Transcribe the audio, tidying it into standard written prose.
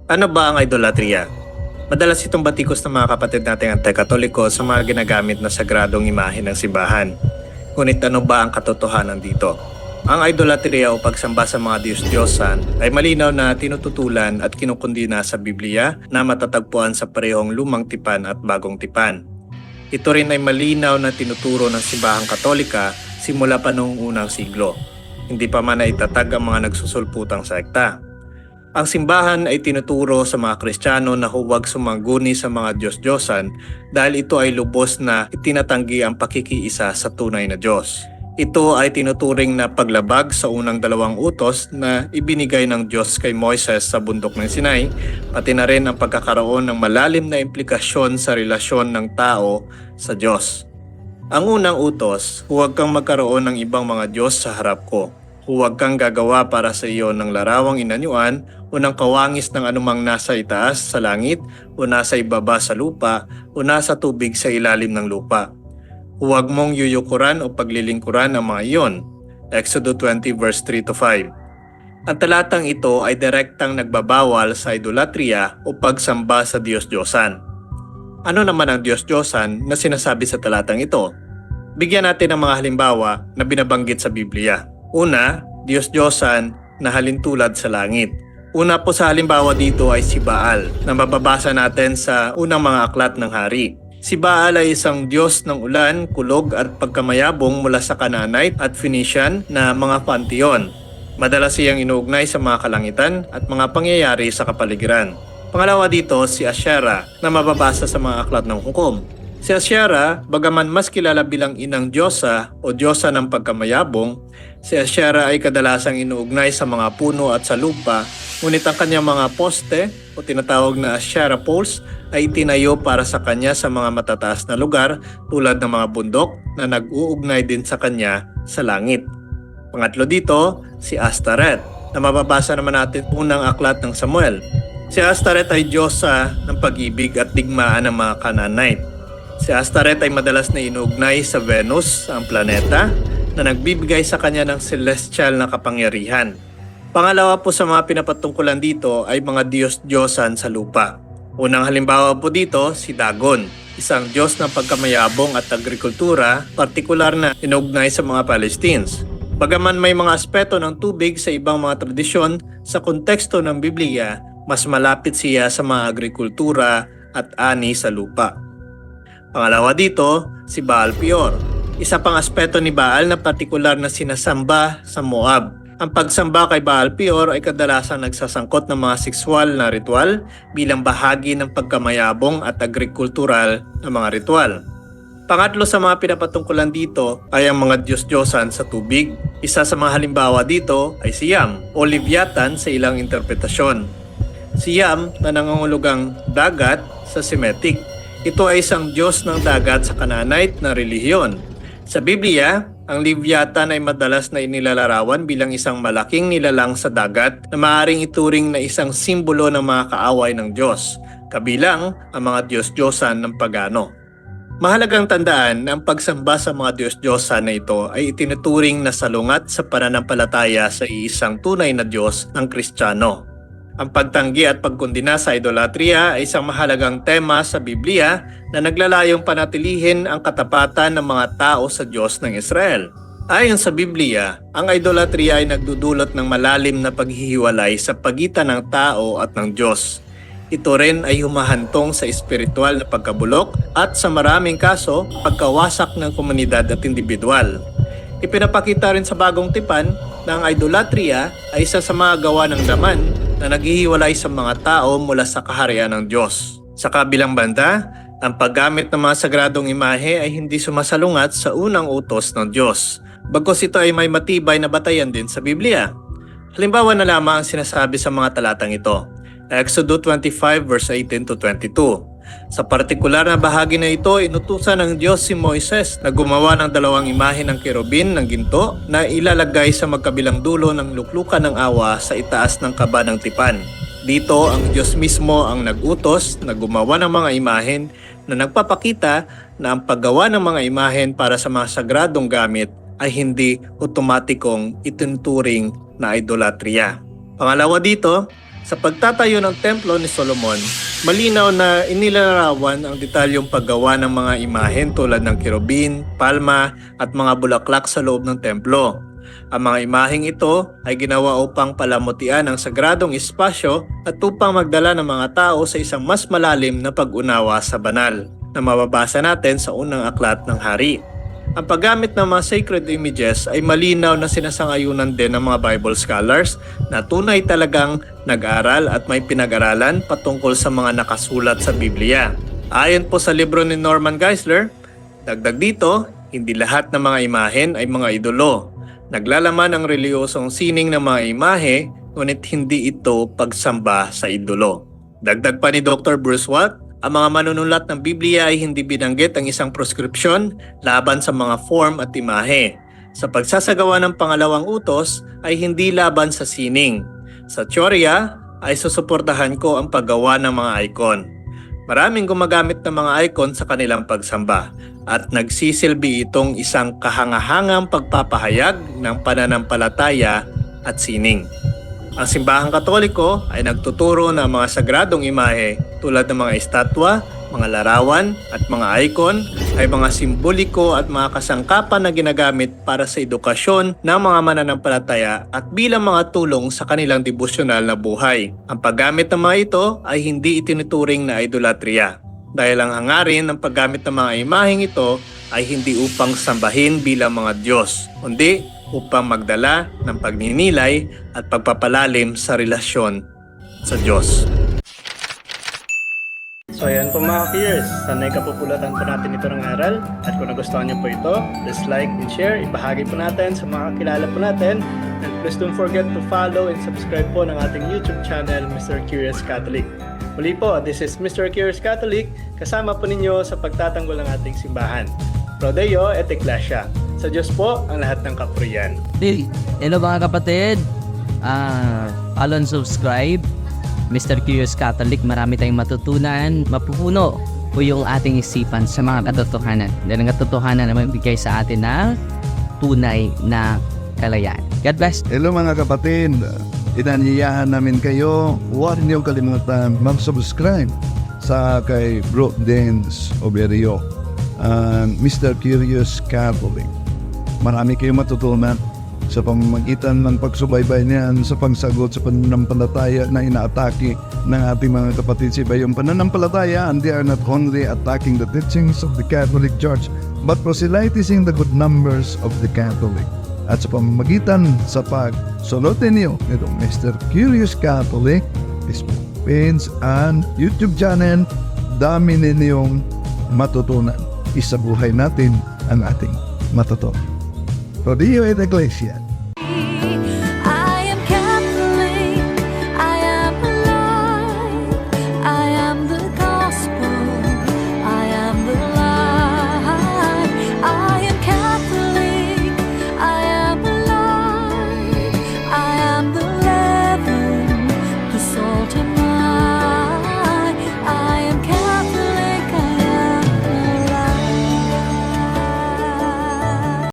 Ano ba ang idolatria? Madalas itong batikos ng mga kapatid nating anti-katoliko sa mga ginagamit na sagradong imahe ng simbahan. Ngunit ano ba ang katotohanan dito? Ang idolatria o pagsamba sa mga Diyos-Diyosan ay malinaw na tinututulan at kinukundina sa Biblia na matatagpuan sa parehong lumang tipan at bagong tipan. Ito rin ay malinaw na tinuturo ng simbahang Katolika simula pa noong unang siglo. Hindi pa man naitatag ang mga nagsusulputang sekta. Ang simbahan ay tinuturo sa mga Kristiyano na huwag sumangguni sa mga Diyos-Diyosan dahil ito ay lubos na itinatanggi ang pakikiisa sa tunay na Diyos. Ito ay tinuturing na paglabag sa unang dalawang utos na ibinigay ng Diyos kay Moises sa bundok ng Sinai, pati na rin ang pagkakaroon ng malalim na implikasyon sa relasyon ng tao sa Diyos. Ang unang utos, huwag kang magkaroon ng ibang mga Diyos sa harap ko. Huwag kang gagawa para sa iyo ng larawang inanyuan o ng kawangis ng anumang nasa itaas sa langit o nasa ibaba sa lupa o nasa tubig sa ilalim ng lupa. Huwag mong yuyukuran o paglilingkuran ang mga iyon. Exodus 20 verse 3-5. Ang talatang ito ay direktang nagbabawal sa idolatria o pagsamba sa Diyos-Diyosan. Ano naman ang Diyos-Diyosan na sinasabi sa talatang ito? Bigyan natin ng mga halimbawa na binabanggit sa Biblia. Una, Diyos-Diyosan na halintulad sa langit. Una po sa halimbawa dito ay si Baal na mababasa natin sa unang mga aklat ng hari. Si Baal ay isang Diyos ng ulan, kulog at pagkamayabong mula sa Canaanite at Phoenician na mga panteon. Madalas siyang inuugnay sa mga kalangitan at mga pangyayari sa kapaligiran. Pangalawa dito si Asyera na mababasa sa mga aklat ng hukom. Si Asyera, bagaman mas kilala bilang inang Diyosa o Diyosa ng pagkamayabong, si Asyera ay kadalasang inuugnay sa mga puno at sa lupa, ngunit ang kanyang mga poste o tinatawag na Asyera poles ay itinayo para sa kanya sa mga matataas na lugar tulad ng mga bundok na nag-uugnay din sa kanya sa langit. Pangatlo dito, si Astaret na mababasa naman natin unang aklat ng Samuel. Si Astaret ay Diyosa ng pag-ibig at digmaan ng mga Canaanite. Si Astaret ay madalas na inuugnay sa Venus, ang planeta, na nagbibigay sa kanya ng celestial na kapangyarihan. Pangalawa po sa mga pinapatungkulan dito ay mga Diyos-Diyosan sa lupa. Unang halimbawa po dito, si Dagon, isang Diyos ng pagkamayabong at agrikultura, partikular na inuugnay sa mga Palestines. Bagaman may mga aspeto ng tubig sa ibang mga tradisyon, sa konteksto ng Biblia, mas malapit siya sa mga agrikultura at ani sa lupa. Pangalawa dito, si Baal Peor. Isa pang aspeto ni Baal na partikular na sinasamba sa Moab. Ang pagsamba kay Baal Peor ay kadalasang nagsasangkot ng mga sexual na ritual bilang bahagi ng pagkamayabong at agrikultural na mga ritual. Pangatlo sa mga pinapatungkulan dito ay ang mga Diyos-Diyosan sa tubig. Isa sa mga halimbawa dito ay si Yam o Leviathan sa ilang interpretasyon. Si Yam na nangangulugang dagat sa Semitic. Ito ay isang Diyos ng dagat sa Canaanite na relihiyon. Sa Biblia, ang Leviathan ay madalas na inilalarawan bilang isang malaking nilalang sa dagat na maaaring ituring na isang simbolo ng mga kaaway ng Diyos, kabilang ang mga Diyos-Diyosan ng pagano. Mahalagang tandaan na ang pagsamba sa mga Diyos-Diyosan na ito ay itinuturing na salungat sa pananampalataya sa iisang tunay na Diyos ng Kristiyano. Ang pagtanggi at pagkundina sa idolatria ay isang mahalagang tema sa Biblia na naglalayong panatilihin ang katapatan ng mga tao sa Diyos ng Israel. Ayon sa Biblia, ang idolatria ay nagdudulot ng malalim na paghihiwalay sa pagitan ng tao at ng Diyos. Ito rin ay humahantong sa espiritual na pagkabulok at sa maraming kaso, pagkawasak ng komunidad at individual. Ipinapakita rin sa bagong tipan na ang idolatria ay isa sa mga gawa ng laman na naghihiwalay sa mga tao mula sa kaharian ng Diyos. Sa kabilang banda, ang paggamit ng mga sagradong imahe ay hindi sumasalungat sa unang utos ng Diyos, bagkus ito ay may matibay na batayan din sa Biblia. Halimbawa na lamang ang sinasabi sa mga talatang ito, Exodus 25 verse 18-22. Sa partikular na bahagi na ito, inutusan ng Diyos si Moises na gumawa ng dalawang imahe ng kerubin ng ginto na ilalagay sa magkabilang dulo ng luklukan ng awa sa itaas ng kaba ng tipan. Dito, ang Diyos mismo ang nag-utos na gumawa ng mga imahen na nagpapakita na ang paggawa ng mga imahen para sa mga sagradong gamit ay hindi otomatikong itinuturing na idolatria. Pangalawa dito, Sa pagtatayo ng templo ni Solomon, malinaw na inilarawan ang detalyong paggawa ng mga imahen tulad ng kirubin, palma at mga bulaklak sa loob ng templo. Ang mga imaheng ito ay ginawa upang palamutian ang sagradong espasyo at upang magdala ng mga tao sa isang mas malalim na pag-unawa sa banal na mababasa natin sa unang aklat ng hari. Ang paggamit ng mga sacred images ay malinaw na sinasangayunan din ng mga Bible scholars na tunay talagang nag-aral at may pinag-aralan patungkol sa mga nakasulat sa Biblia. Ayon po sa libro ni Norman Geisler, dagdag dito, hindi lahat ng mga imahen ay mga idolo. Naglalaman ang reliyosong sining ng mga imahe, ngunit hindi ito pagsamba sa idolo. Dagdag pa ni Dr. Bruce Watt, ang mga manunulat ng Biblia ay hindi binanggit ang isang prescription laban sa mga form at imahe. Sa pagsasagawa ng pangalawang utos ay hindi laban sa sining. Sa teorya ay susuportahan ko ang paggawa ng mga icon. Maraming gumagamit ng mga icon sa kanilang pagsamba at nagsisilbi itong isang kahangahangang pagpapahayag ng pananampalataya at sining. Ang simbahang Katoliko ay nagtuturo ng mga sagradong imahe tulad ng mga estatwa, mga larawan at mga icon ay mga simboliko at mga kasangkapan na ginagamit para sa edukasyon ng mga mananampalataya at bilang mga tulong sa kanilang devosyonal na buhay. Ang paggamit ng mga ito ay hindi itinuturing na idolatria dahil ang hangarin ng paggamit ng mga imaheng ito ay hindi upang sambahin bilang mga Diyos, kundi upang magdala ng pagninilay at pagpapalalim sa relasyon sa Diyos. So ayan po mga peers, sanay kapupulatan po natin ito ng aral at kung nagustuhan niyo po ito, please like and share, ibahagi po natin sa mga kakilala po natin and please don't forget to follow and subscribe po ng ating YouTube channel, Mr. Curious Catholic. Muli po, this is Mr. Curious Catholic, kasama po ninyo sa pagtatanggol ng ating simbahan. Pro Deo et Ecclesia. Sa Diyos po ang lahat ng kapurian. Hello mga kapatid, follow and subscribe Mr. Curious Catholic. Marami tayong matutunan, mapupuno po yung ating isipan sa mga katotohanan dahil ang katotohanan na magbigay sa atin ng tunay na kalayaan. God bless. Hello mga kapatid, inanyayahan namin kayo, huwag niyo kalimutan mag-subscribe sa kay Bro Dance Oberio, Mr. Curious Catholic. Marami kayong matutunan sa pamamagitan ng pagsubaybay niyan sa pagsagot sa pananampalataya na inaatake ng ating mga kapatid sa iba. Yung pananampalataya, and they are not only attacking the teachings of the Catholic Church, but proselytizing the good numbers of the Catholic. At sa pamamagitan sa pagsulotin niyo nitong Mr. Curious Catholic, Facebook page and YouTube channel, dami ninyong matutunan. Isabuhay natin ang ating matutunan. Pro Deo et Ecclesia.